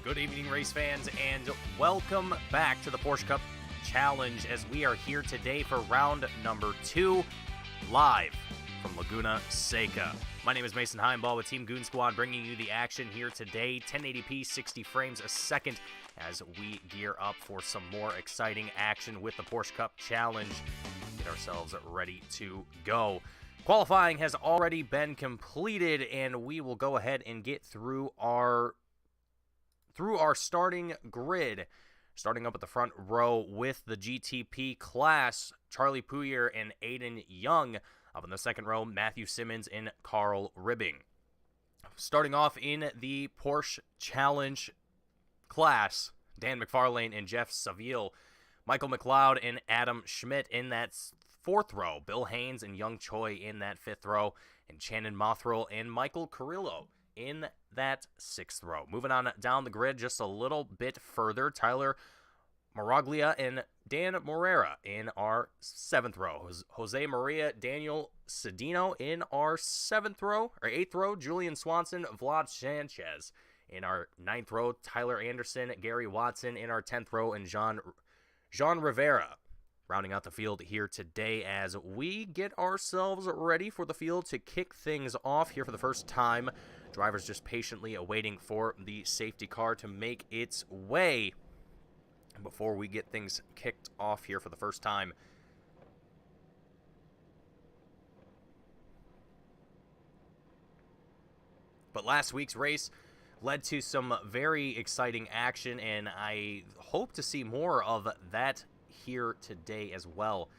Good evening, race fans, and welcome back to the Porsche Cup Challenge as we are here today for round number 2, live from Laguna, Seca. My name is Mason Heimball with Team Goon Squad, bringing you the action here today, 1080p, 60 frames a second, as we gear up for some more exciting action with the Porsche Cup Challenge. Get ourselves ready to go. Qualifying has already been completed, and we will go ahead and get through our starting grid. Starting up at the front row with the GTP class, Charlie Pouyer and Aiden Young. Up in the second row, Matthew Simmons and Carl Ribbing. Starting off in the Porsche Challenge class, Dan McFarlane and Jeff Saville. Michael McLeod and Adam Schmidt in that fourth row. Bill Haynes and Young Choi in that fifth row. And Shannon Mothrell and Michael Carrillo in that sixth row. Moving on down the grid just a little bit further, Tyler Maraglia and Dan Morera in our seventh row. Jose Maria Daniel Cedino in our eighth row. Julian Swanson, Vlad Sanchez in our ninth row. Tyler Anderson, Gary Watson in our 10th row, and Jean Rivera rounding out the field here today as we get ourselves ready for the field to kick things off here for the first time. Drivers just patiently awaiting for the safety car to make its way before we get things kicked off here for the first time. But last week's race led to some very exciting action, and I hope to see more of that here today as well.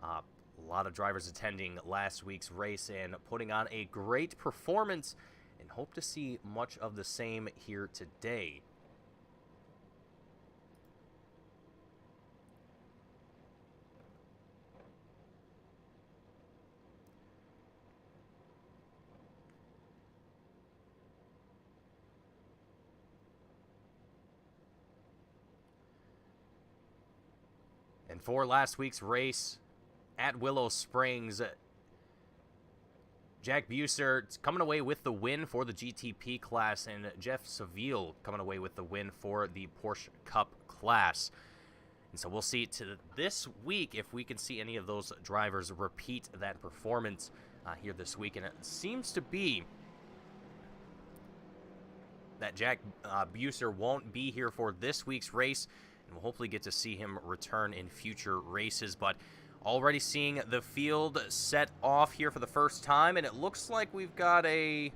A lot of drivers attending last week's race and putting on a great performance, and hope to see much of the same here today. And for last week's race at Willow Springs, Jack Buser coming away with the win for the GTP class, and Jeff Saville coming away with the win for the Porsche Cup class. And so we'll see to this week if we can see any of those drivers repeat that performance here this week. And it seems to be that Jack Buser won't be here for this week's race, and we'll hopefully get to see him return in future races. But already seeing the field set off here for the first time, and it looks like we've got a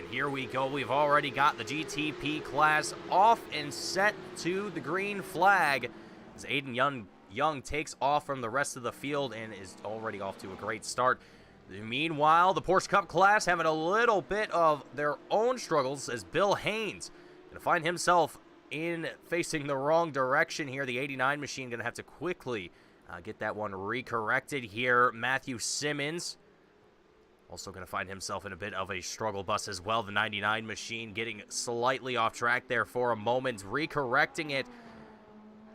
here we go. We've already got the GTP class off and set to the green flag as Aiden Young takes off from the rest of the field and is already off to a great start. Meanwhile, the Porsche Cup class having a little bit of their own struggles as Bill Haynes going to find himself facing the wrong direction here. The 89 machine going to have to quickly get that one recorrected here. Matthew Simmons also going to find himself in a bit of a struggle bus as well. The 99 machine getting slightly off track there for a moment. Recorrecting it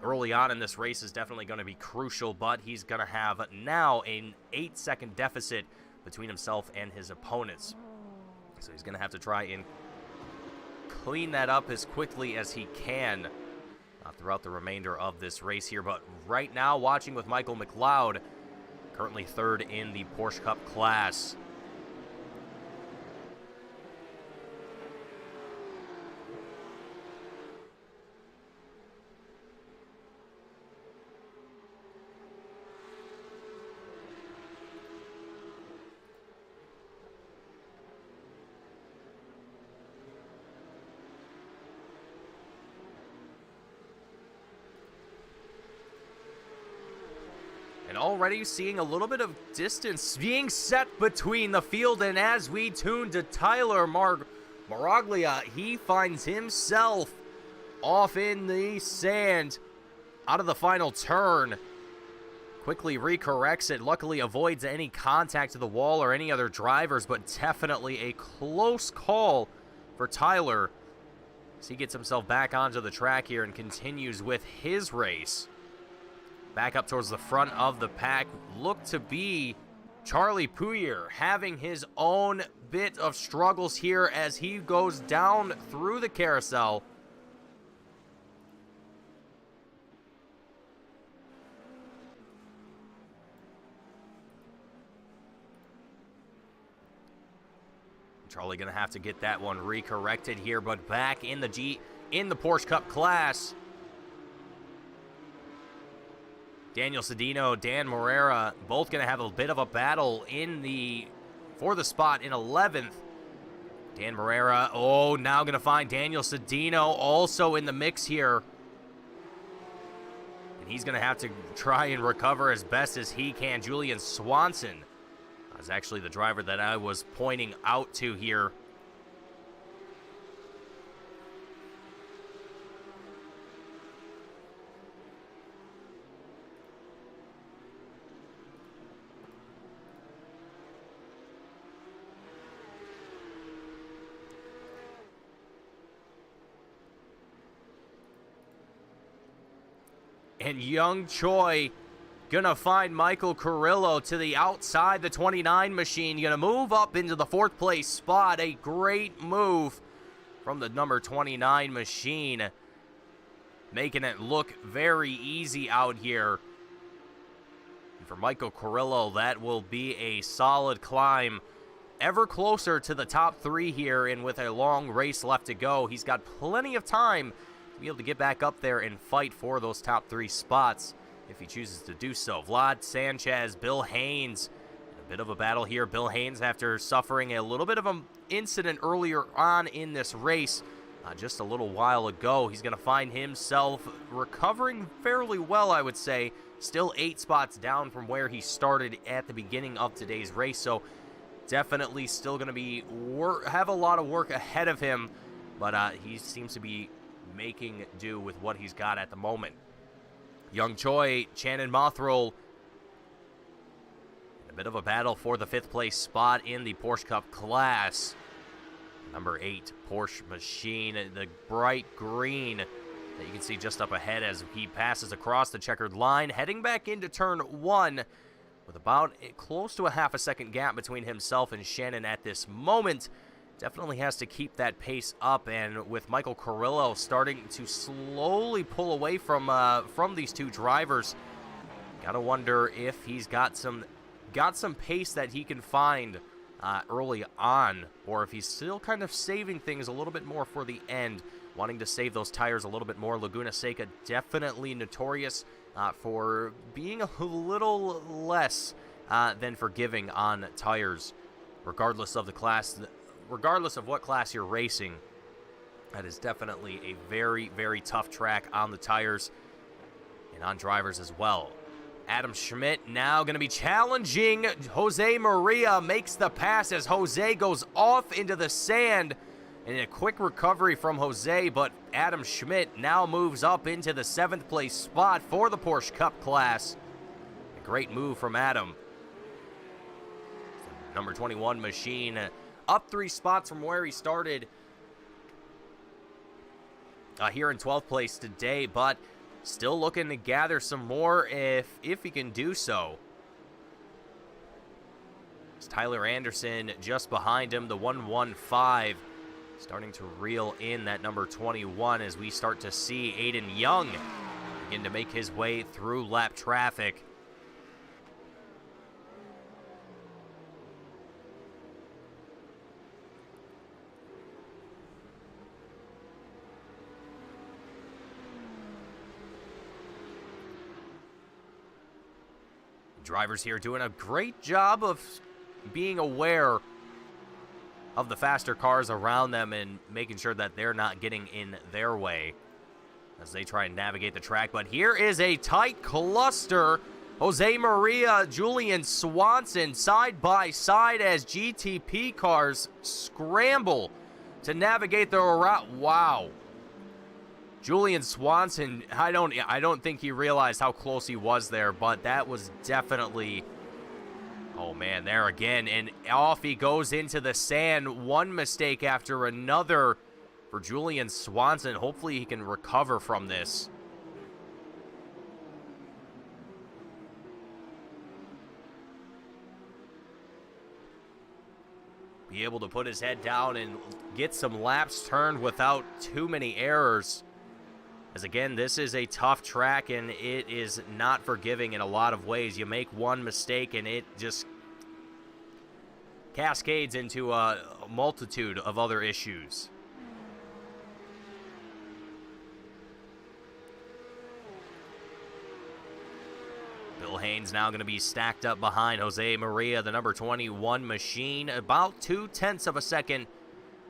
early on in this race is definitely going to be crucial, but he's going to have now an 8-second deficit between himself and his opponents. So he's going to have to try and clean that up as quickly as he can throughout the remainder of this race here. But right now, watching with Michael McLeod, currently third in the Porsche Cup class. And already seeing a little bit of distance being set between the field, and as we tune to Tyler Maraglia, he finds himself off in the sand out of the final turn. Quickly recorrects it, luckily avoids any contact to the wall or any other drivers, but definitely a close call for Tyler as he gets himself back onto the track here and continues with his race. Back up towards the front of the pack, look to be Charlie Pouyer having his own bit of struggles here as he goes down through the carousel. Charlie gonna have to get that one recorrected here, but back in the Porsche Cup class, Daniel Cedino, Dan Morera, both going to have a bit of a battle for the spot in 11th. Dan Morera, now going to find Daniel Cedino also in the mix here. And he's going to have to try and recover as best as he can. Julian Swanson is actually the driver that I was pointing out to here. And Young Choi gonna find Michael Carrillo to the outside the 29 machine. Gonna move up into the 4th place spot. A great move from the number 29 machine, making it look very easy out here. And for Michael Carrillo, that will be a solid climb, ever closer to the top 3 here, and with a long race left to go, he's got plenty of time to be able to get back up there and fight for those top 3 spots if he chooses to do so. Vlad Sanchez, Bill Haynes, a bit of a battle here. Bill Haynes, after suffering a little bit of an incident earlier on in this race, just a little while ago, he's going to find himself recovering fairly well, I would say. Still 8 spots down from where he started at the beginning of today's race, so definitely still going to be have a lot of work ahead of him, but he seems to be making do with what he's got at the moment. Young Choi, Shannon Mothrell, a bit of a battle for the 5th place spot in the Porsche Cup class. Number 8 Porsche machine, the bright green that you can see just up ahead as he passes across the checkered line, heading back into turn 1 with about close to a half a second gap between himself and Shannon at this moment. Definitely has to keep that pace up, and with Michael Carrillo starting to slowly pull away from these 2 drivers, gotta wonder if he's got some pace that he can find early on, or if he's still kind of saving things a little bit more for the end, wanting to save those tires a little bit more. Laguna Seca definitely notorious for being a little less than forgiving on tires, regardless of the class. Regardless of what class you're racing, that is definitely a very, very tough track on the tires and on drivers as well. Adam Schmidt now going to be challenging Jose Maria, makes the pass as Jose goes off into the sand, and a quick recovery from Jose, but Adam Schmidt now moves up into the 7th place spot for the Porsche Cup class. A great move from Adam. Number 21 machine up 3 spots from where he started here in 12th place today, but still looking to gather some more if he can do so. It's Tyler Anderson just behind him, the 115, starting to reel in that number 21 as we start to see Aiden Young begin to make his way through lap traffic. Drivers here doing a great job of being aware of the faster cars around them and making sure that they're not getting in their way as they try and navigate the track. But here is a tight cluster. Jose Maria, Julian Swanson side by side as GTP cars scramble to navigate their route. Wow. Julian Swanson, I don't think he realized how close he was there, but that was definitely, oh man, there again, and off he goes into the sand. One mistake after another for Julian Swanson. Hopefully he can recover from this. Be able to put his head down and get some laps turned without too many errors. As again, this is a tough track and it is not forgiving in a lot of ways. You make one mistake and it just cascades into a multitude of other issues. Bill Haynes now going to be stacked up behind Jose Maria, the number 21 machine, about 0.2 of a second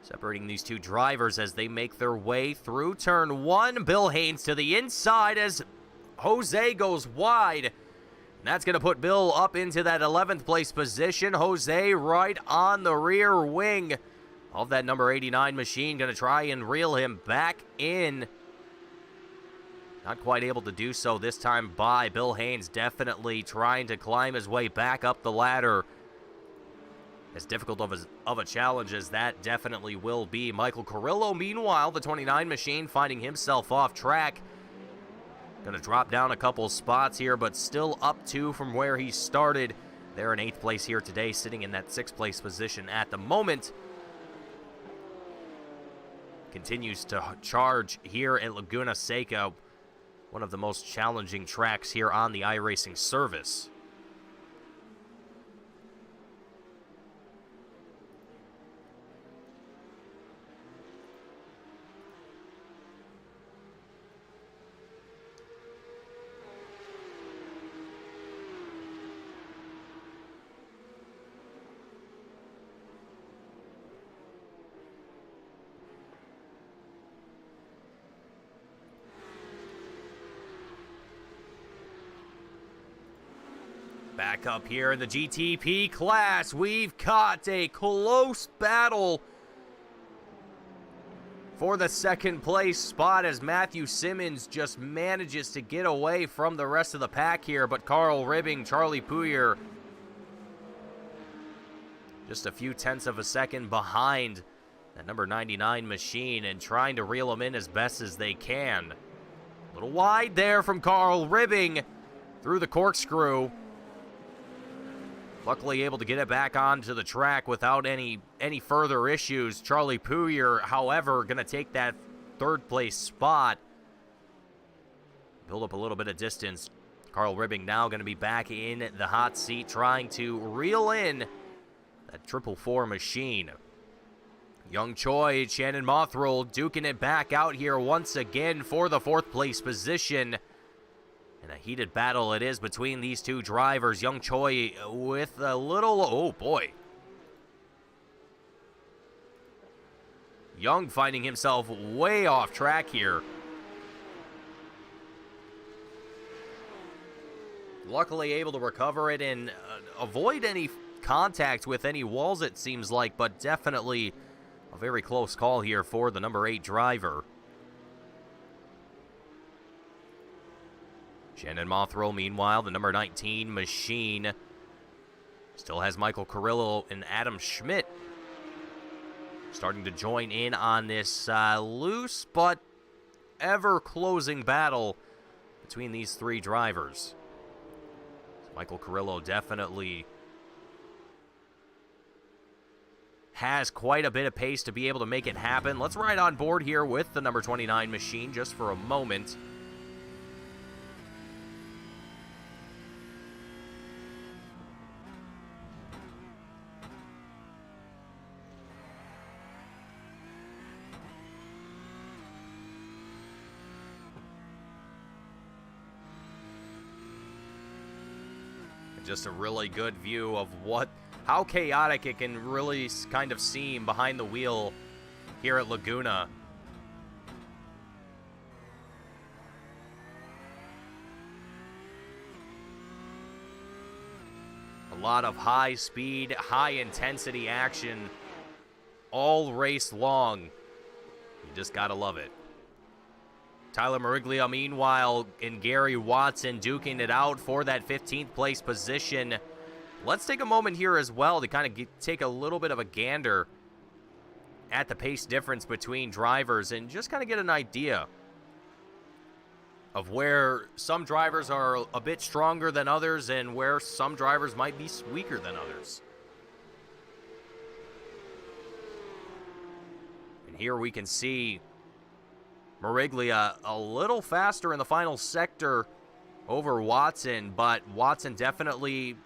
separating these two drivers as they make their way through turn one. Bill Haynes to the inside as Jose goes wide. And that's going to put Bill up into that 11th place position. Jose right on the rear wing of that number 89 machine. Going to try and reel him back in. Not quite able to do so this time by Bill Haynes, definitely trying to climb his way back up the ladder. As difficult of a challenge as that definitely will be. Michael Carrillo, meanwhile, the 29 machine, finding himself off track. Going to drop down a couple spots here, but still up 2 from where he started. They're in 8th place here today, sitting in that 6th place position at the moment. Continues to charge here at Laguna Seca, one of the most challenging tracks here on the iRacing service. Back up here in the GTP class, we've got a close battle for the 2nd place spot as Matthew Simmons just manages to get away from the rest of the pack here, but Carl Ribbing, Charlie Puyer, just a few tenths of a second behind that number 99 machine and trying to reel him in as best as they can. A little wide there from Carl Ribbing through the corkscrew. Luckily able to get it back onto the track without any further issues. Charlie Puyer, however, going to take that 3rd place spot. Build up a little bit of distance. Carl Ribbing now going to be back in the hot seat trying to reel in that 444 machine. Young Choi, Shannon Mothroll duking it back out here once again for the 4th place position. And a heated battle it is between these two drivers. Young Choi with a little, oh boy. Young finding himself way off track here. Luckily able to recover it and avoid any contact with any walls, it seems like, but definitely a very close call here for the number 8 driver. Shannon Mothroll, meanwhile, the number 19 machine, still has Michael Carrillo and Adam Schmidt starting to join in on this loose but ever-closing battle between these 3 drivers. Michael Carrillo definitely has quite a bit of pace to be able to make it happen. Let's ride on board here with the number 29 machine just for a moment. Just a really good view of how chaotic it can really kind of seem behind the wheel here at Laguna. A lot of high speed, high intensity action all race long. You just gotta love it. Tyler Mariglia, meanwhile, and Gary Watson duking it out for that 15th place position. Let's take a moment here as well to kind of take a little bit of a gander at the pace difference between drivers and just kind of get an idea of where some drivers are a bit stronger than others and where some drivers might be weaker than others. And here we can see Mariglia a little faster in the final sector over Watson, but Watson definitely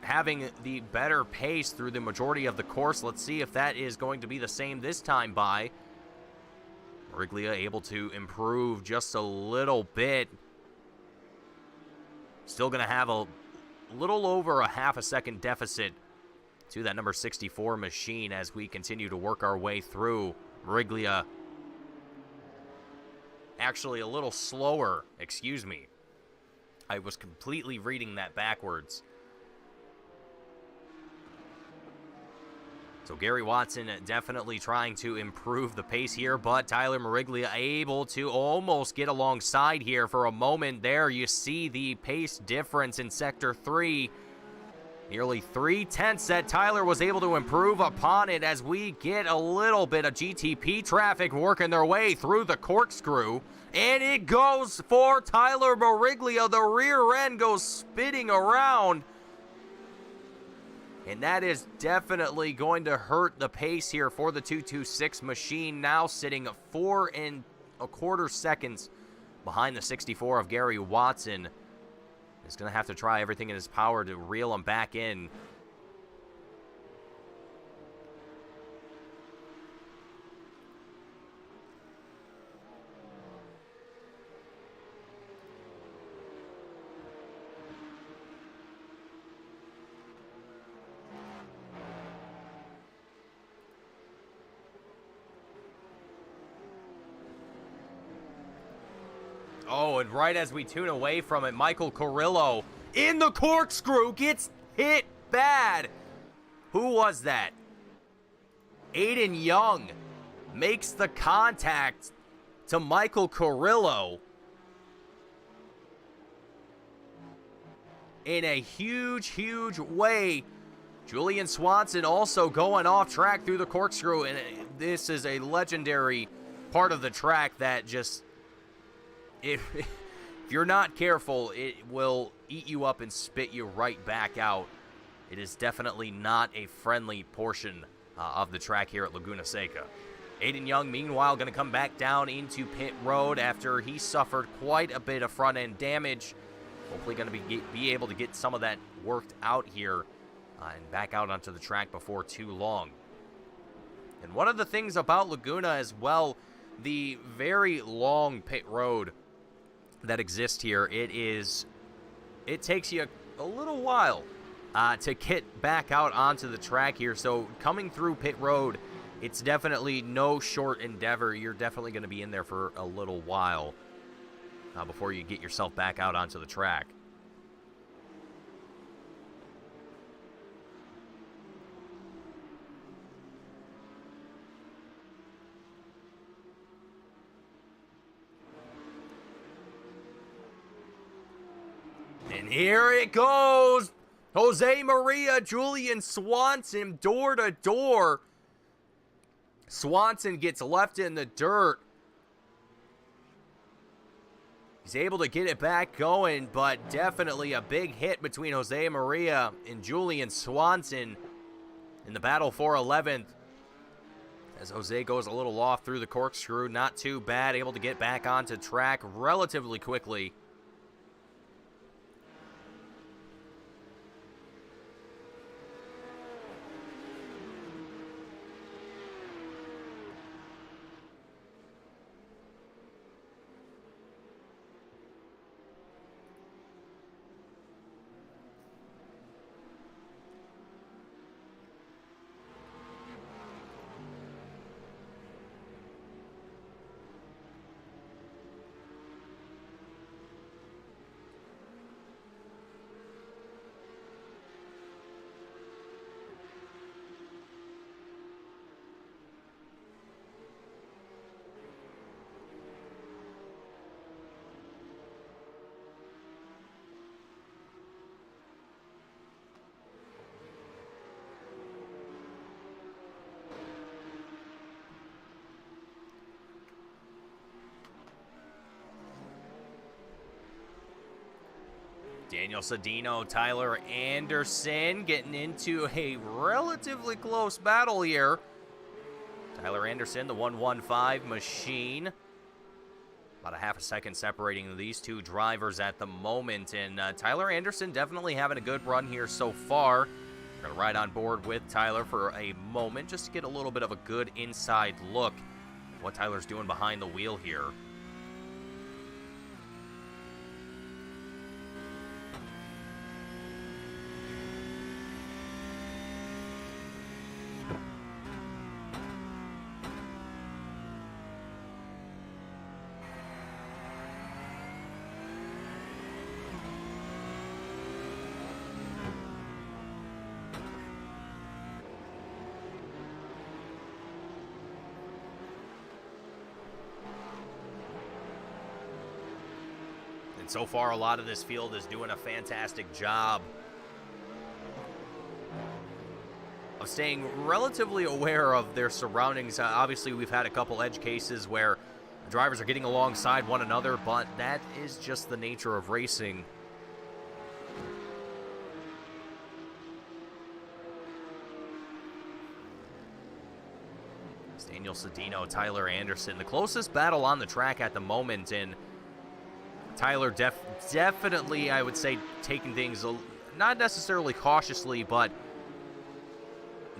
having the better pace through the majority of the course. Let's see if that is going to be the same this time by. Mariglia able to improve just a little bit. Still going to have a little over a half a second deficit to that number 64 machine as we continue to work our way through. Mariglia actually a little slower, excuse me. I was completely reading that backwards. So Gary Watson definitely trying to improve the pace here, but Tyler Mariglia able to almost get alongside here for a moment there. You see the pace difference in Sector 3. Nearly 3/10 that Tyler was able to improve upon it as we get a little bit of GTP traffic working their way through the corkscrew. And it goes for Tyler Mariglia. The rear end goes spinning around. And that is definitely going to hurt the pace here for the 226 machine, now sitting 4 1/4 seconds behind the 64 of Gary Watson. He's going to have to try everything in his power to reel him back in. Oh, and right as we tune away from it, Michael Carrillo in the corkscrew gets hit bad. Who was that? Aiden Young makes the contact to Michael Carrillo in a huge, huge way. Julian Swanson also going off track through the corkscrew, and this is a legendary part of the track that just... If you're not careful, it will eat you up and spit you right back out. It is definitely not a friendly portion of the track here at Laguna Seca. Aiden Young, meanwhile, going to come back down into pit road after he suffered quite a bit of front-end damage. Hopefully going to be able to get some of that worked out here and back out onto the track before too long. And one of the things about Laguna as well, the very long pit road that exists here, it takes you a little while to get back out onto the track here. So coming through pit road, it's definitely no short endeavor. You're definitely going to be in there for a little while before you get yourself back out onto the track. And here it goes. Jose Maria, Julian Swanson, door to door. Swanson gets left in the dirt. He's able to get it back going, but definitely a big hit between Jose Maria and Julian Swanson in the battle for 11th. As Jose goes a little off through the corkscrew, not too bad, able to get back onto track relatively quickly. Daniel Sedino, Tyler Anderson getting into a relatively close battle here. Tyler Anderson, the 115 machine. About a half a second separating these two drivers at the moment. And Tyler Anderson definitely having a good run here so far. We're going to ride on board with Tyler for a moment just to get a little bit of a good inside look at what Tyler's doing behind the wheel here. And so far, a lot of this field is doing a fantastic job of staying relatively aware of their surroundings. Obviously, we've had a couple edge cases where drivers are getting alongside one another, but that is just the nature of racing. It's Daniel Sedino, Tyler Anderson, the closest battle on the track at the moment, and Tyler definitely, I would say, taking things not necessarily cautiously, but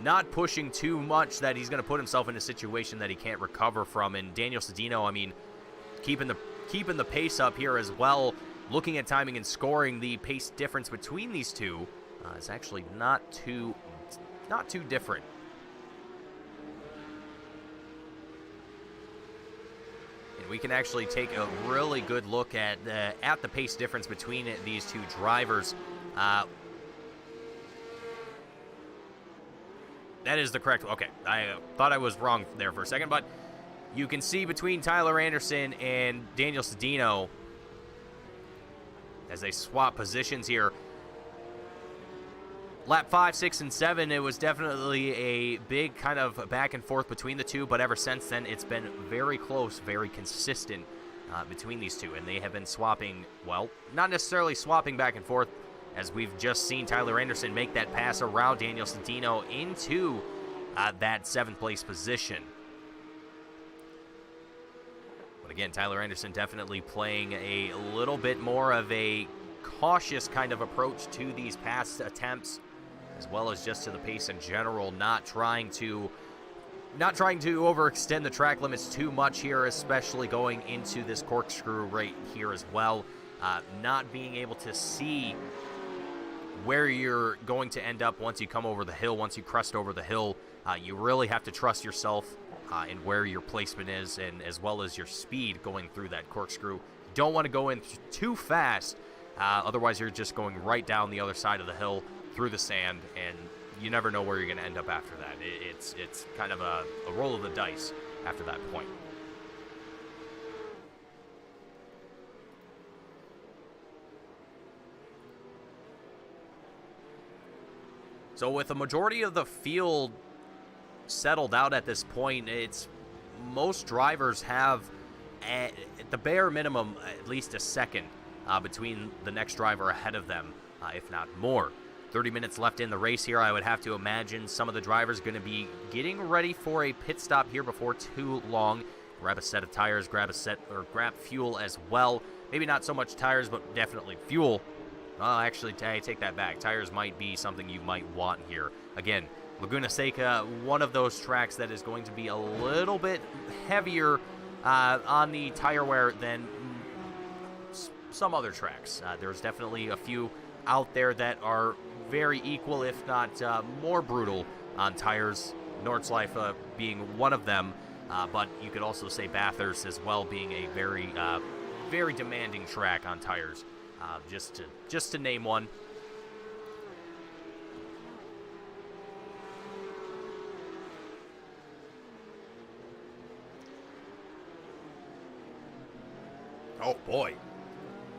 not pushing too much that he's going to put himself in a situation that he can't recover from. And Daniel Sedino, I mean, keeping the pace up here as well. Looking at timing and scoring, the pace difference between these two is actually not too different. And we can actually take a really good look at the pace difference between these two drivers. That is the correct. Okay, I thought I was wrong there for a second, but you can see between Tyler Anderson and Daniel Sedino as they swap positions here. Lap 5, 6, and 7, it was definitely a big kind of back and forth between the two, but ever since then, it's been very close, very consistent between these two, and they have been swapping, well, not necessarily swapping back and forth, as we've just seen Tyler Anderson make that pass around Daniel Sedino into that 7th place position. But again, Tyler Anderson definitely playing a little bit more of a cautious kind of approach to these past attempts, as well as just to the pace in general, not trying to overextend the track limits too much here, especially going into this corkscrew right here as well. Not being able to see where you're going to end up once you come over the hill, once you crest over the hill. You really have to trust yourself in where your placement is, and as well as your speed going through that corkscrew. Don't want to go in too fast, otherwise you're just going right down the other side of the hill through the sand, and you never know where you're going to end up after that. It's kind of a roll of the dice after that point. So with the majority of the field settled out at this point, it's most drivers have, at the bare minimum, at least a second between the next driver ahead of them, if not more. 30 minutes left in the race here. I would have to imagine some of the drivers going to be getting ready for a pit stop here before too long. Grab a set of tires, grab fuel as well. Maybe not so much tires, but definitely fuel. Actually, I take that back. Tires might be something you might want here. Again, Laguna Seca, one of those tracks that is going to be a little bit heavier on the tire wear than some other tracks. There's definitely a few out there that are very equal, if not more brutal on tires. Nordschleife being one of them, but you could also say Bathurst as well, being a very demanding track on tires. Just to name one. Oh boy.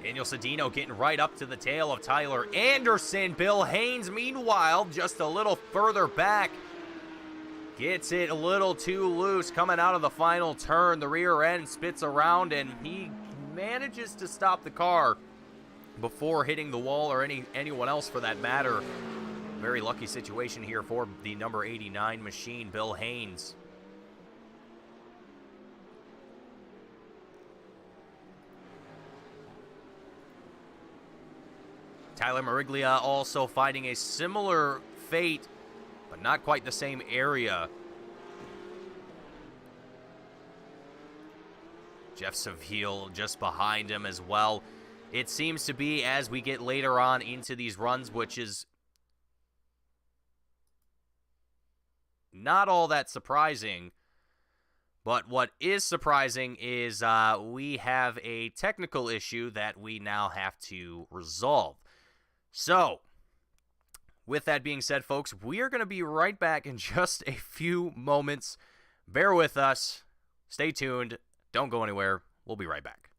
Daniel Sedino getting right up to the tail of Tyler Anderson. Bill Haynes, meanwhile, just a little further back. Gets it a little too loose coming out of the final turn. The rear end spits around, and he manages to stop the car. before hitting the wall, or anyone else for that matter. Very lucky situation here for the number 89 machine, Bill Haynes. Tyler Mariglia also fighting a similar fate, but not quite the same area. Jeff Seville just behind him as well. It seems to be, as we get later on into these runs, which is not all that surprising. But what is surprising is we have a technical issue that we now have to resolve. So, with that being said, folks, we are going to be right back in just a few moments. Bear with us. Stay tuned. Don't go anywhere. We'll be right back.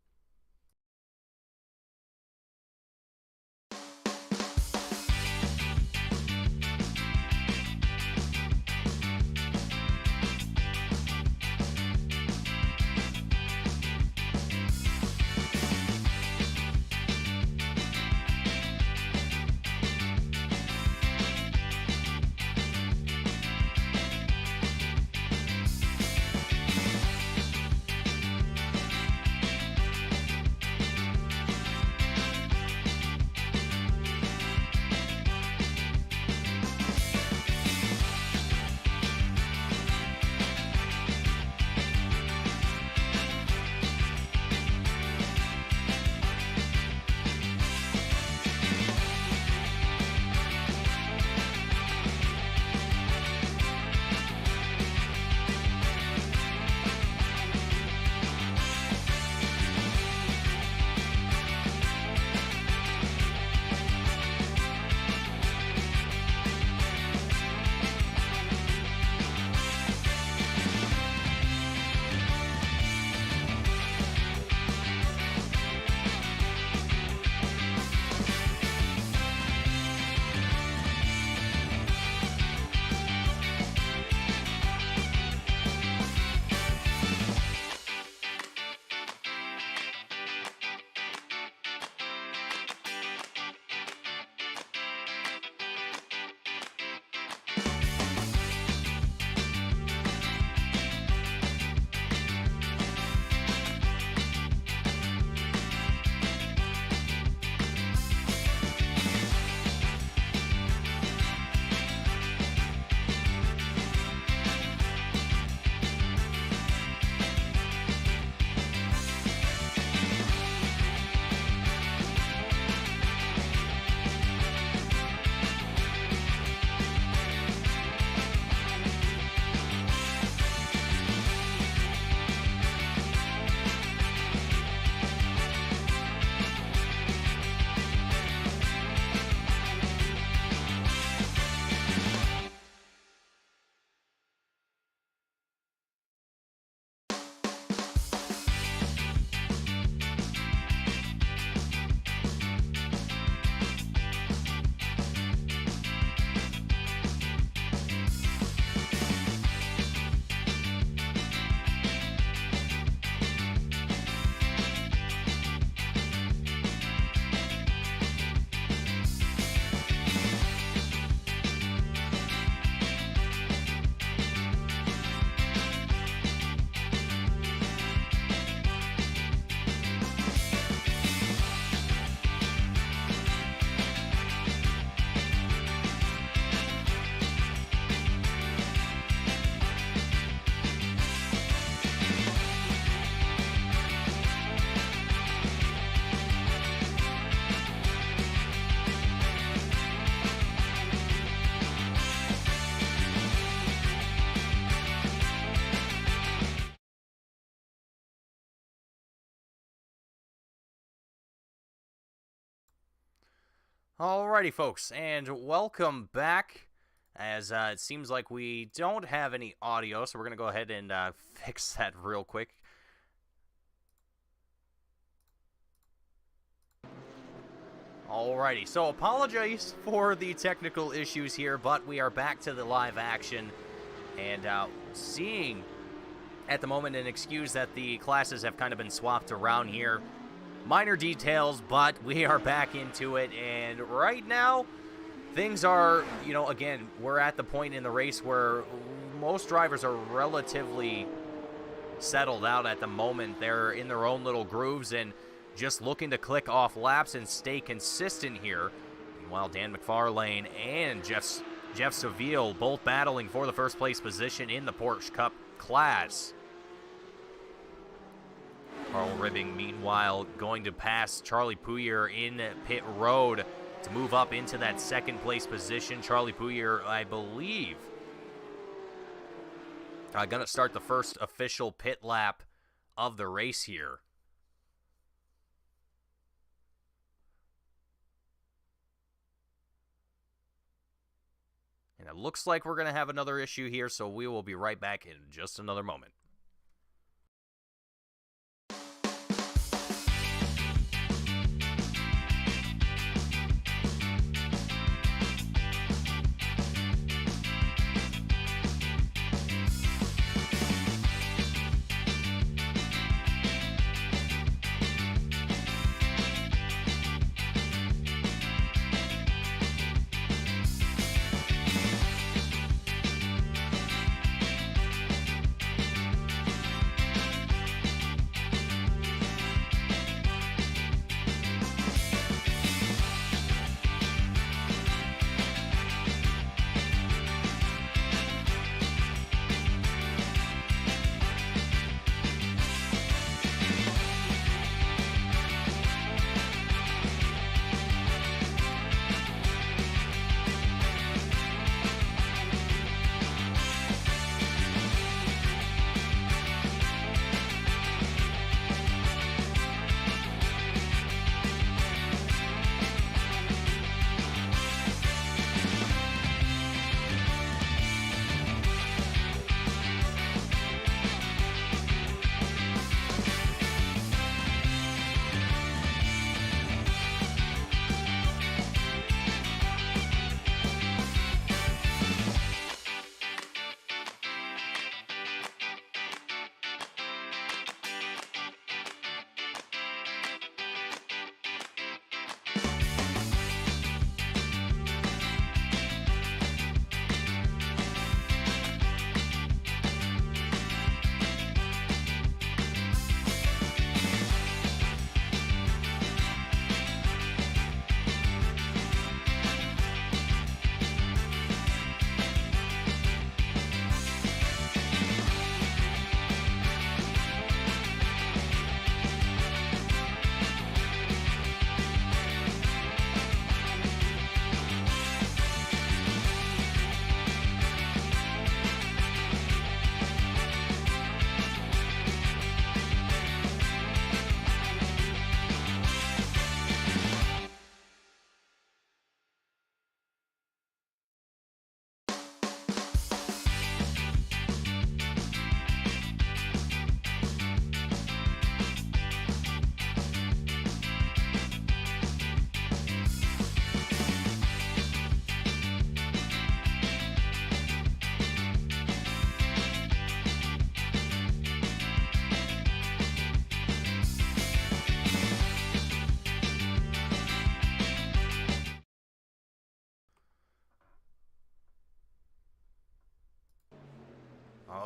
Alrighty, folks, and welcome back. As it seems like we don't have any audio, so we're going to go ahead and fix that real quick. Alrighty, so apologize for the technical issues here, but we are back to the live action, and seeing at the moment an excuse that the classes have kind of been swapped around here. minor details, but we are back into it. And right now, things are, again, we're at the point in the race where most drivers are relatively settled out at the moment. They're in their own little grooves and just looking to click off laps and stay consistent here. Meanwhile, Dan McFarlane and Jeff Seville both battling for the first place position in the Porsche Cup class. Carl Ribbing, meanwhile, going to pass Charlie Pouyer in pit road to move up into that second place position. Charlie Pouyer, I believe, going to start the first official pit lap of the race here. And it looks like we're going to have another issue here, so we will be right back in just another moment.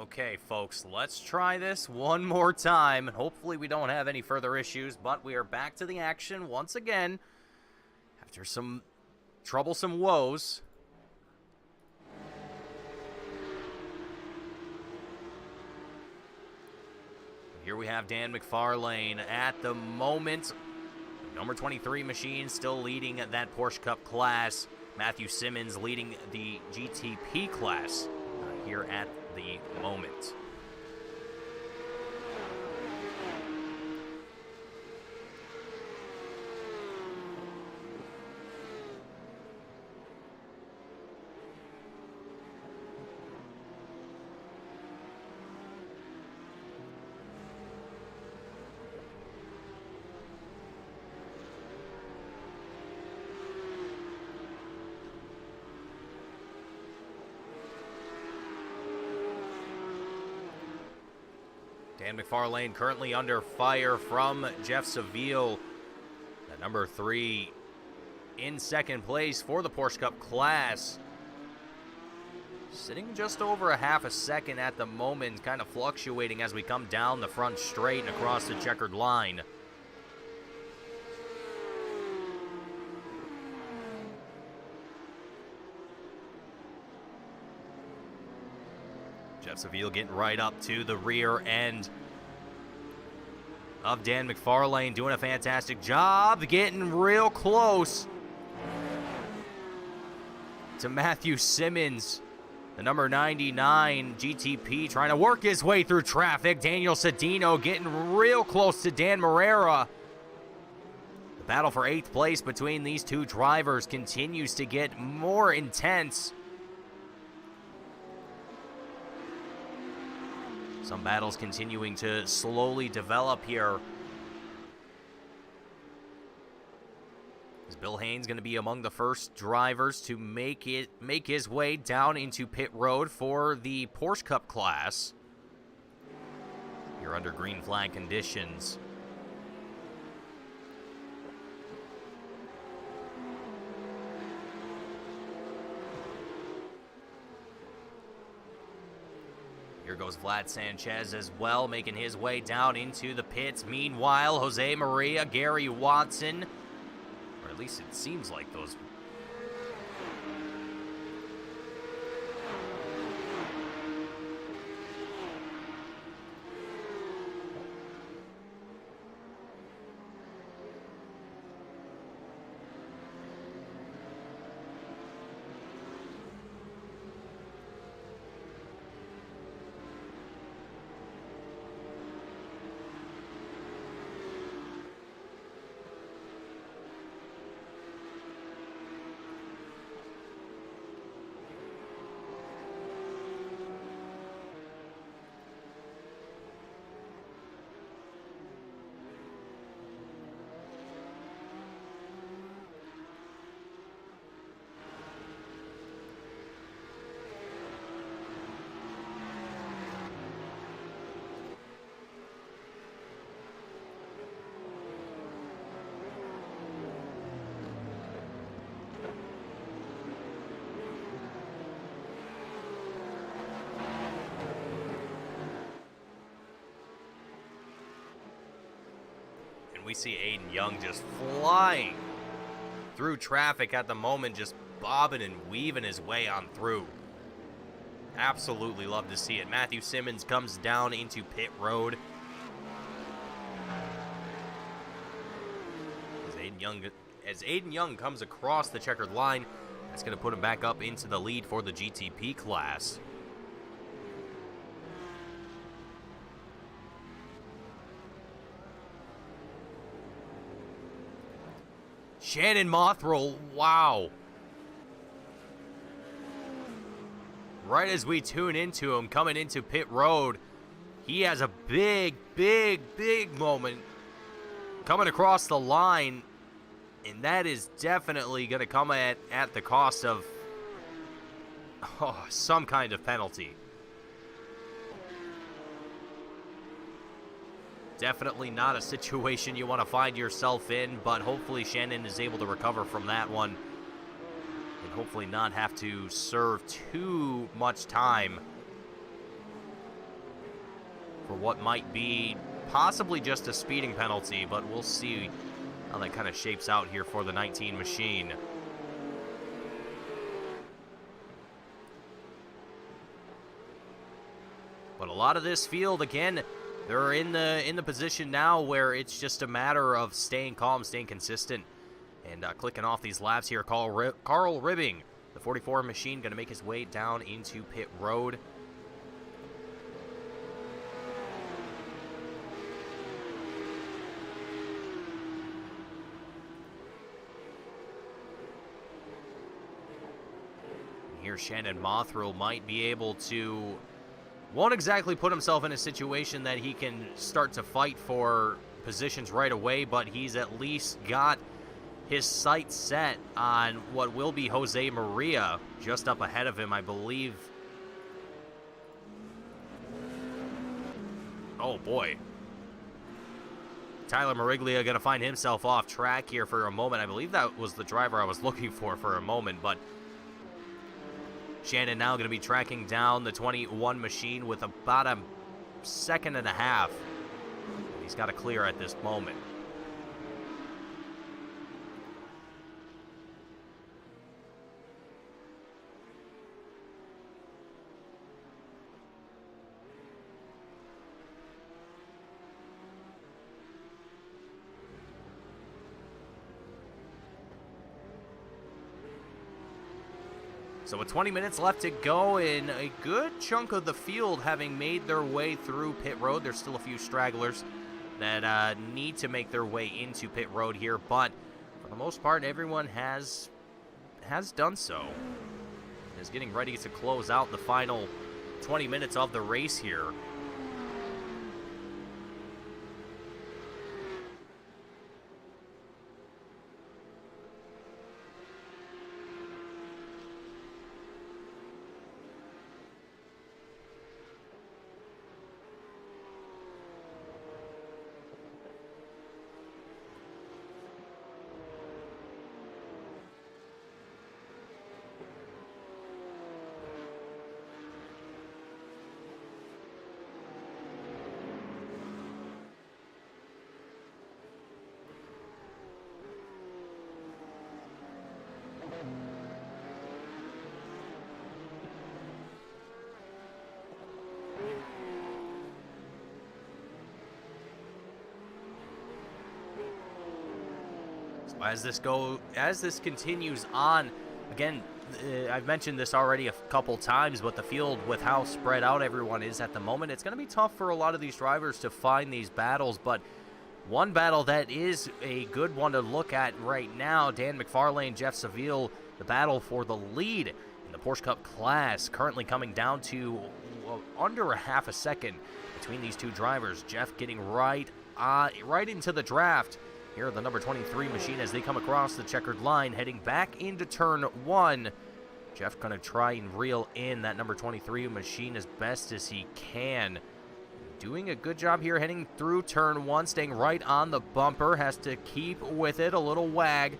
Okay, folks, let's try this one more time. Hopefully we don't have any further issues, but we are back to the action once again after some troublesome woes. Here we have Dan McFarlane at the moment. Number 23 machine still leading that Porsche Cup class. Matthew Simmons leading the GTP class here at the moment. Dan McFarlane currently under fire from Jeff Seville, at number 3 in second place for the Porsche Cup class. Sitting just over a half a second at the moment, kind of fluctuating as we come down the front straight and across the checkered line. Jeff Seville getting right up to the rear end of Dan McFarlane, doing a fantastic job, getting real close to Matthew Simmons, the number 99 GTP, trying to work his way through traffic. Daniel Cedino getting real close to Dan Morera. The battle for 8th place between these two drivers continues to get more intense. Some battles continuing to slowly develop here. Is Bill Haynes going to be among the first drivers to make his way down into pit road for the Porsche Cup class? You're under green flag conditions. Here goes Vlad Sanchez as well, making his way down into the pits. Meanwhile, Jose Maria, Gary Watson, or at least it seems like those. We see Aiden Young just flying through traffic at the moment, just bobbing and weaving his way on through. Absolutely love to see it. Matthew Simmons comes down into pit road. As Aiden Young comes across the checkered line, that's going to put him back up into the lead for the GTP class. Shannon Motherill, wow. Right as we tune into him, coming into pit road, he has a big moment coming across the line, and that is definitely going to come at the cost of some kind of penalty. Definitely not a situation you want to find yourself in, but hopefully Shannon is able to recover from that one and hopefully not have to serve too much time for what might be possibly just a speeding penalty, but we'll see how that kind of shapes out here for the 19 machine. But a lot of this field, again, they're in the position now where it's just a matter of staying calm, staying consistent, and clicking off these laps here. Carl Ribbing, the 44 machine, going to make his way down into pit road. And here Shannon Motherill might be able to... won't exactly put himself in a situation that he can start to fight for positions right away, but he's at least got his sights set on what will be Jose Maria just up ahead of him, I believe. Oh, boy. Tyler Mariglia going to find himself off track here for a moment. I believe that was the driver I was looking for a moment, but Shannon now going to be tracking down the 21 machine with about a second and a half. He's got to clear at this moment. So with 20 minutes left to go, and a good chunk of the field having made their way through pit road. There's still a few stragglers that need to make their way into pit road here, but for the most part, everyone has done so. Is getting ready to close out the final 20 minutes of the race here. As this continues on, again, I've mentioned this already a couple times, but the field, with how spread out everyone is at the moment, it's going to be tough for a lot of these drivers to find these battles. But one battle that is a good one to look at right now, Dan McFarlane, Jeff Seville, the battle for the lead in the Porsche Cup class, currently coming down to under a half a second between these two drivers. Jeff getting right into the draft. Here, the number 23 machine as they come across the checkered line, heading back into turn one. Jeff going to try and reel in that number 23 machine as best as he can. Doing a good job here, heading through turn one, staying right on the bumper. Has to keep with it, a little wag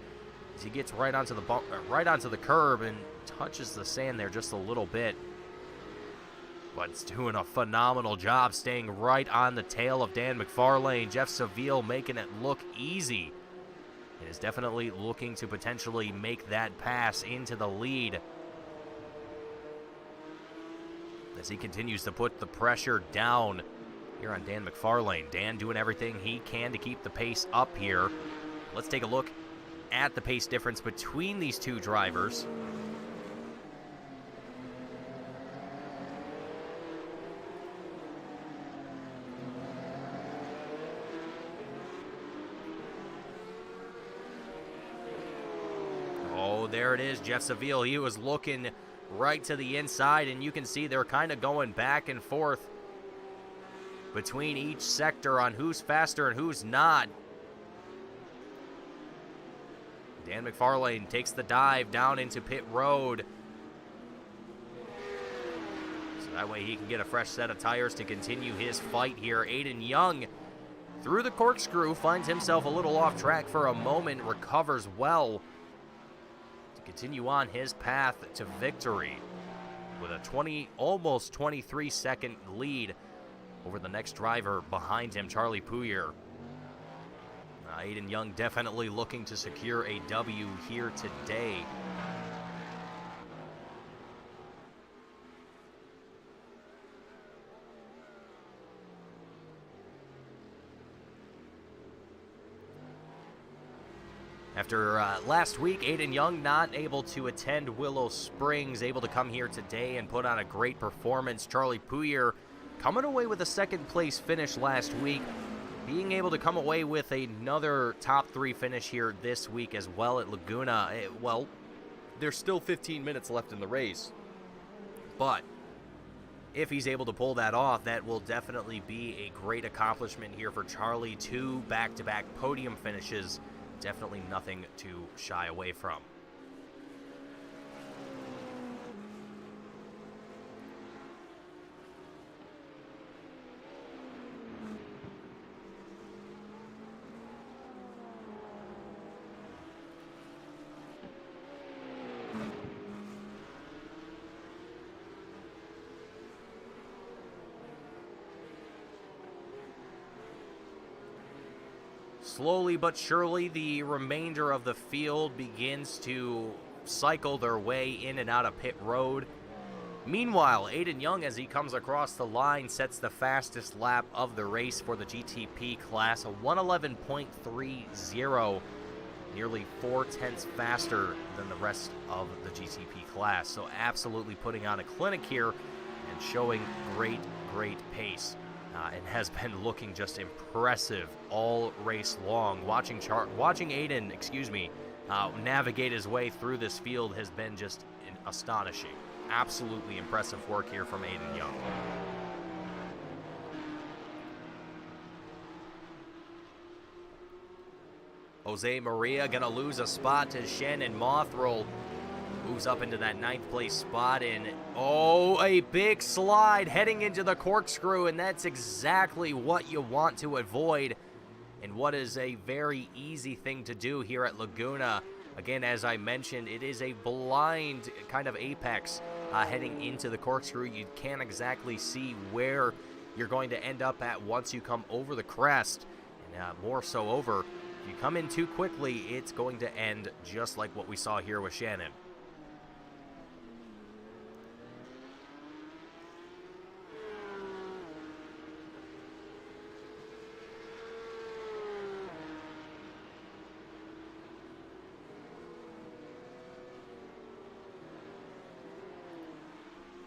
as he gets right onto the curb and touches the sand there just a little bit. But it's doing a phenomenal job staying right on the tail of Dan McFarlane. Jeff Seville making it look easy. It is definitely looking to potentially make that pass into the lead as he continues to put the pressure down here on Dan McFarlane. Dan doing everything he can to keep the pace up here. Let's take a look at the pace difference between these two drivers. There it is, Jeff Seville. He was looking right to the inside, and you can see they're kind of going back and forth between each sector on who's faster and who's not. Dan McFarlane takes the dive down into pit road, so that way he can get a fresh set of tires to continue his fight here. Aiden Young, through the corkscrew, finds himself a little off track for a moment, recovers well to continue on his path to victory with a almost 23-second lead over the next driver behind him, Charlie Pouyer. Aiden Young definitely looking to secure a W here today. After last week, Aiden Young not able to attend Willow Springs, able to come here today and put on a great performance. Charlie Pouyer coming away with a second place finish last week, being able to come away with another top 3 finish here this week as well at Laguna. Well, there's still 15 minutes left in the race, but if he's able to pull that off, that will definitely be a great accomplishment here for Charlie. 2 back-to-back podium finishes. Definitely nothing to shy away from. slowly but surely, the remainder of the field begins to cycle their way in and out of pit road. Meanwhile, Aiden Young, as he comes across the line, sets the fastest lap of the race for the GTP class, a 111.30, nearly 4/10 faster than the rest of the GTP class. So absolutely putting on a clinic here and showing great pace. And has been looking just impressive all race long. Watching Aiden, navigate his way through this field has been just astonishing. Absolutely impressive work here from Aiden Young. Jose Maria gonna lose a spot to Shannon Mothroll. Moves up into that 9th place spot, and a big slide heading into the corkscrew, and that's exactly what you want to avoid, and what is a very easy thing to do here at Laguna. Again, as I mentioned, it is a blind kind of apex heading into the corkscrew. You can't exactly see where you're going to end up at once you come over the crest, and more so over. If you come in too quickly, it's going to end just like what we saw here with Shannon.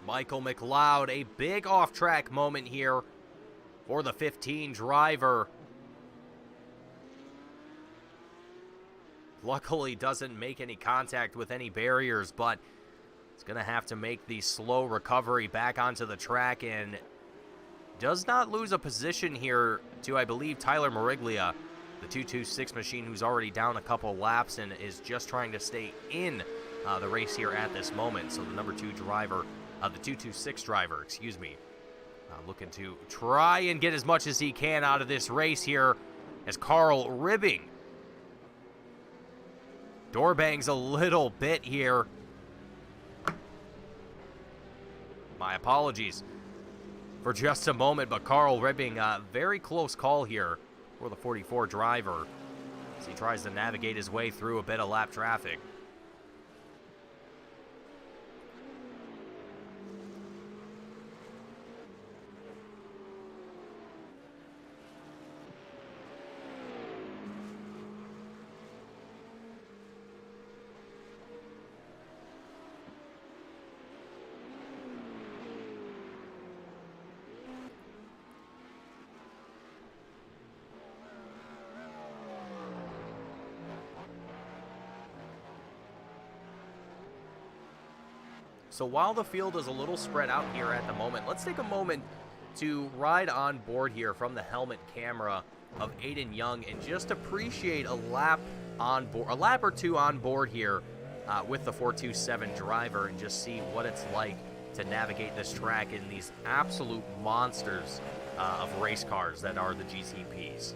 Michael McLeod, a big off-track moment here for the 15 driver. Luckily doesn't make any contact with any barriers, but it's going to have to make the slow recovery back onto the track, and does not lose a position here to, I believe, Tyler Mariglia, the 226 machine, who's already down a couple laps and is just trying to stay in the race here at this moment. So the number 2 driver, the 226 driver, looking to try and get as much as he can out of this race here as Carl Ribbing door bangs a little bit here. My apologies for just a moment, but Carl Ribbing, very close call here for the 44 driver as he tries to navigate his way through a bit of lap traffic. So while the field is a little spread out here at the moment, let's take a moment to ride on board here from the helmet camera of Aiden Young and just appreciate a lap or two on board here with the 427 driver, and just see what it's like to navigate this track in these absolute monsters of race cars that are the GTPs.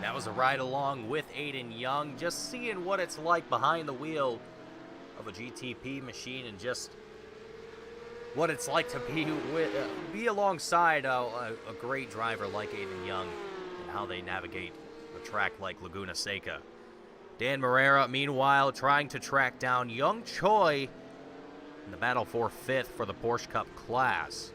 That was a ride along with Aiden Young, just seeing what it's like behind the wheel of a GTP machine and just what it's like to be alongside a great driver like Aiden Young and how they navigate a track like Laguna Seca. Dan Morera, meanwhile, trying to track down Young Choi in the battle for 5th for the Porsche Cup class.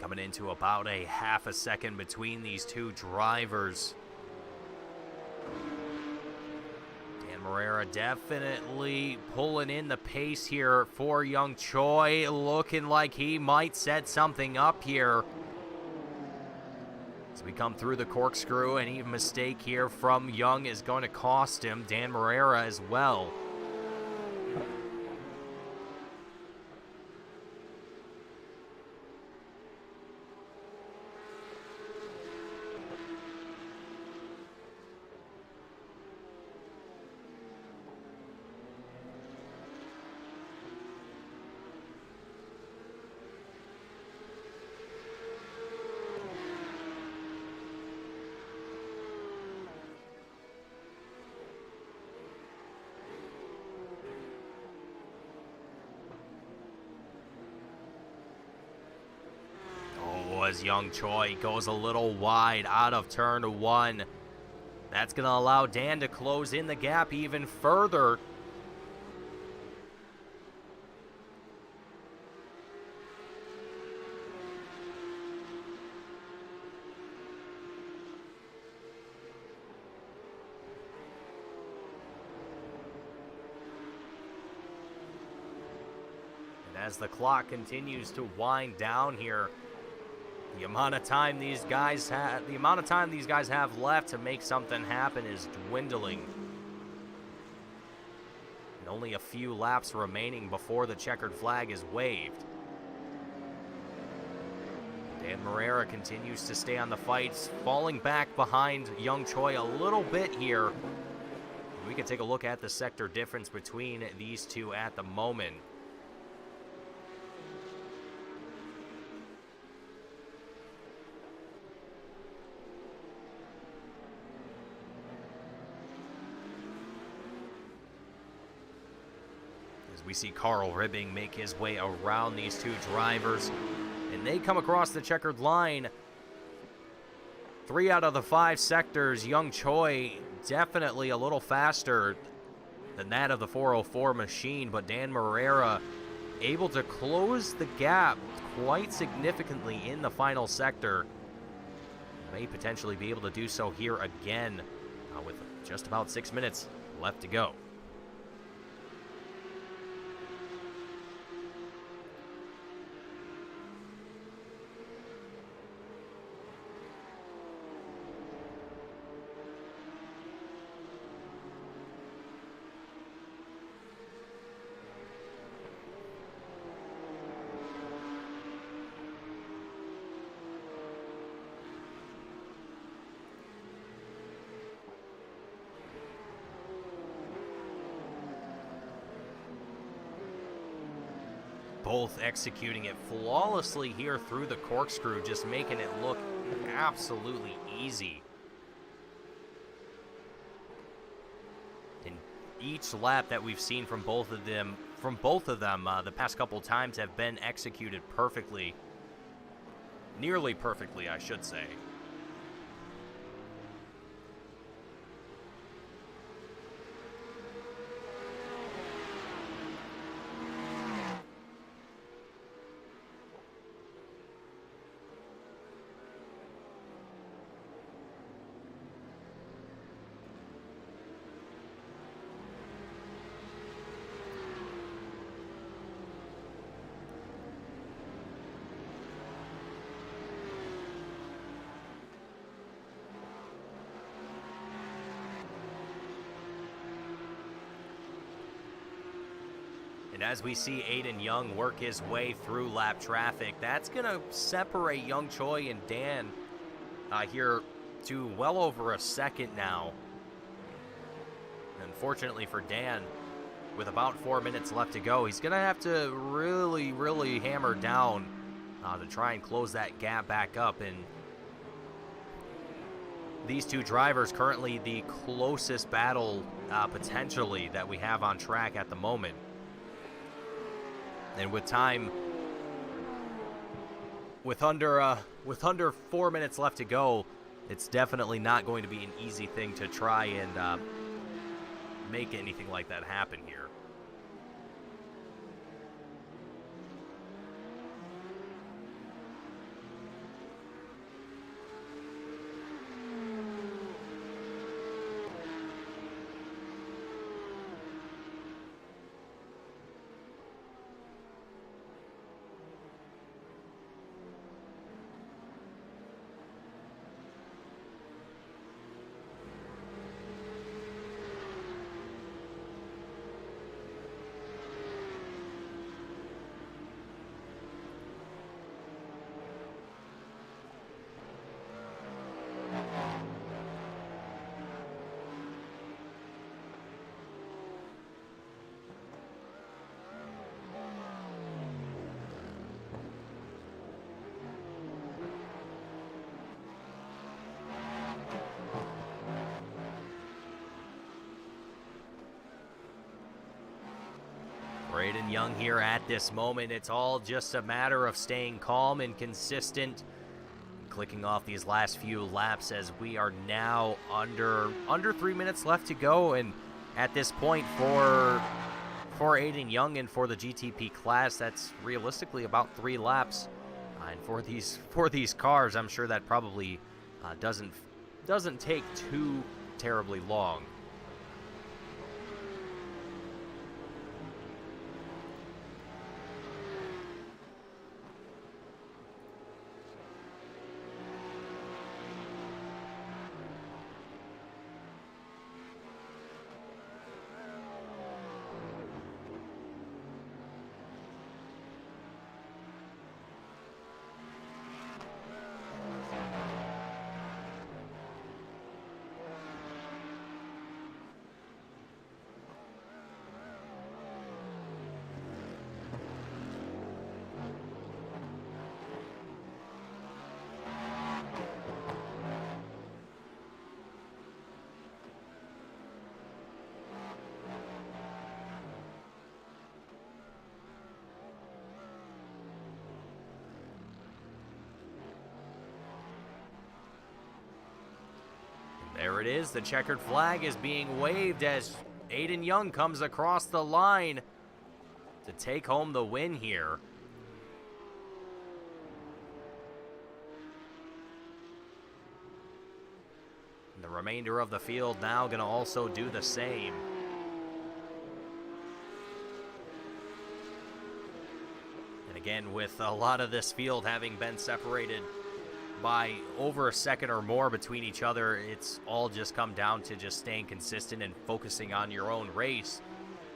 Coming into about a half a second between these two drivers. Dan Morera definitely pulling in the pace here for Young Choi, looking like he might set something up here. As we come through the corkscrew, any mistake here from Young is going to cost him. Dan Morera as well. As Young Choi goes a little wide out of turn 1. That's going to allow Dan to close in the gap even further. And as the clock continues to wind down here, the amount of time these guys have left to make something happen is dwindling. And only a few laps remaining before the checkered flag is waved. Dan Morera continues to stay on the fights, falling back behind Young Choi a little bit here. We can take a look at the sector difference between these two at the moment. We see Carl Ribbing make his way around these two drivers, and they come across the checkered line. 3 out of the 5 sectors, Young Choi definitely a little faster than that of the 404 machine, but Dan Morera able to close the gap quite significantly in the final sector. May potentially be able to do so here again with just about 6 minutes left to go. Both executing it flawlessly here through the corkscrew, just making it look absolutely easy. In each lap that we've seen from both of them, the past couple times have been executed perfectly. Nearly perfectly, I should say. And as we see Aiden Young work his way through lap traffic, that's going to separate Young Choi and Dan here to well over a second now. Unfortunately for Dan, with about 4 minutes left to go, he's going to have to really, really hammer down to try and close that gap back up. And these two drivers currently the closest battle potentially that we have on track at the moment. And with time, with under 4 minutes left to go, it's definitely not going to be an easy thing to try and make anything like that happen here. Aiden Young here at this moment, it's all just a matter of staying calm and consistent, clicking off these last few laps as we are now under 3 minutes left to go. And at this point for Aiden Young and for the GTP class, that's realistically about 3 laps. And for these cars, I'm sure that probably doesn't take too terribly long. There it is. The checkered flag is being waved as Aiden Young comes across the line to take home the win here. And the remainder of the field now going to also do the same. And again, with a lot of this field having been separated by over a second or more between each other, it's all just come down to just staying consistent and focusing on your own race.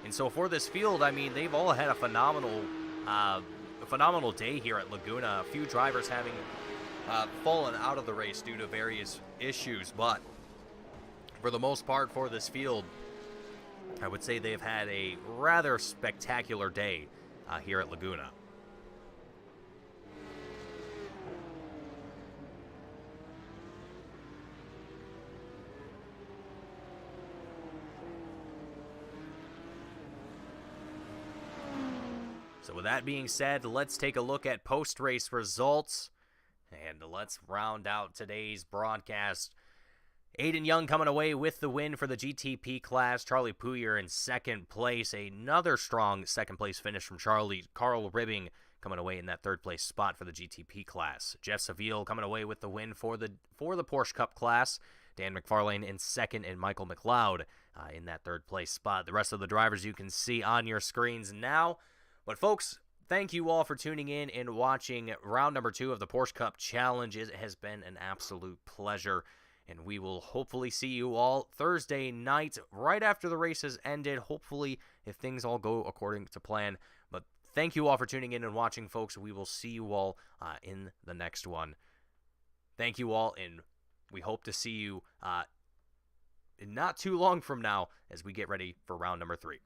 And so for this field, I mean, they've all had a phenomenal day here at Laguna. A few drivers having fallen out of the race due to various issues, but for the most part for this field, I would say they've had a rather spectacular day here at Laguna. So with that being said, let's take a look at post-race results, and let's round out today's broadcast. Aiden Young coming away with the win for the GTP class. Charlie Pouyer in second place. Another strong second-place finish from Charlie. Carl Ribbing coming away in that third-place spot for the GTP class. Jeff Seville coming away with the win for the Porsche Cup class. Dan McFarlane in second, and Michael McLeod in that third-place spot. The rest of the drivers you can see on your screens now. But folks, thank you all for tuning in and watching round number 2 of the Porsche Cup Challenge. It has been an absolute pleasure. and we will hopefully see you all Thursday night right after the race has ended, hopefully if things all go according to plan. But thank you all for tuning in and watching, folks. We will see you all in the next one. Thank you all, and we hope to see you not too long from now as we get ready for round number 3.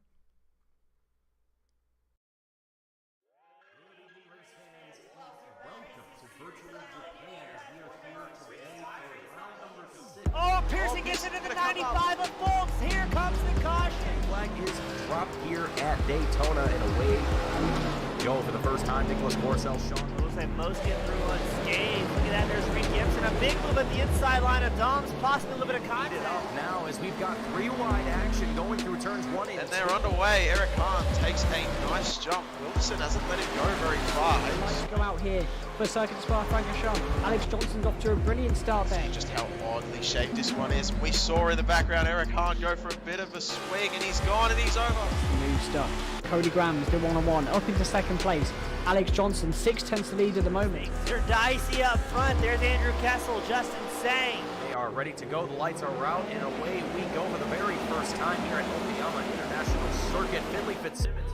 Oh, Pearson gets into the 95 of Folks. Here comes the caution. Flag is dropped here at Daytona, and away go for the first time. Nicholas Morcel, Sean. And most get through unscathed. Look at that, there's Rick Gibson. A big move at the inside line of Dom's, possibly a little bit of contact. Now, as we've got 3 wide action going through turns 1 and 2. And they're underway. Eric Hahn takes a nice jump. Wilson hasn't let him go very far. Let's go out here for Circuit Spa Francorchamps. Alex Johnson's off to a brilliant start there. Just how oddly shaped this one is. We saw in the background Eric Hahn go for a bit of a swing, and he's gone and he's over. New stuff. Cody Graham's the one-on-one up into second place. Alex Johnson 6/10 to lead at the moment. They're dicey up front. There's Andrew Kessel, Justin Sang. They are ready to go. The lights are out, and away we go for the very first time here at Okayama International Circuit. Finley Fitzsimmons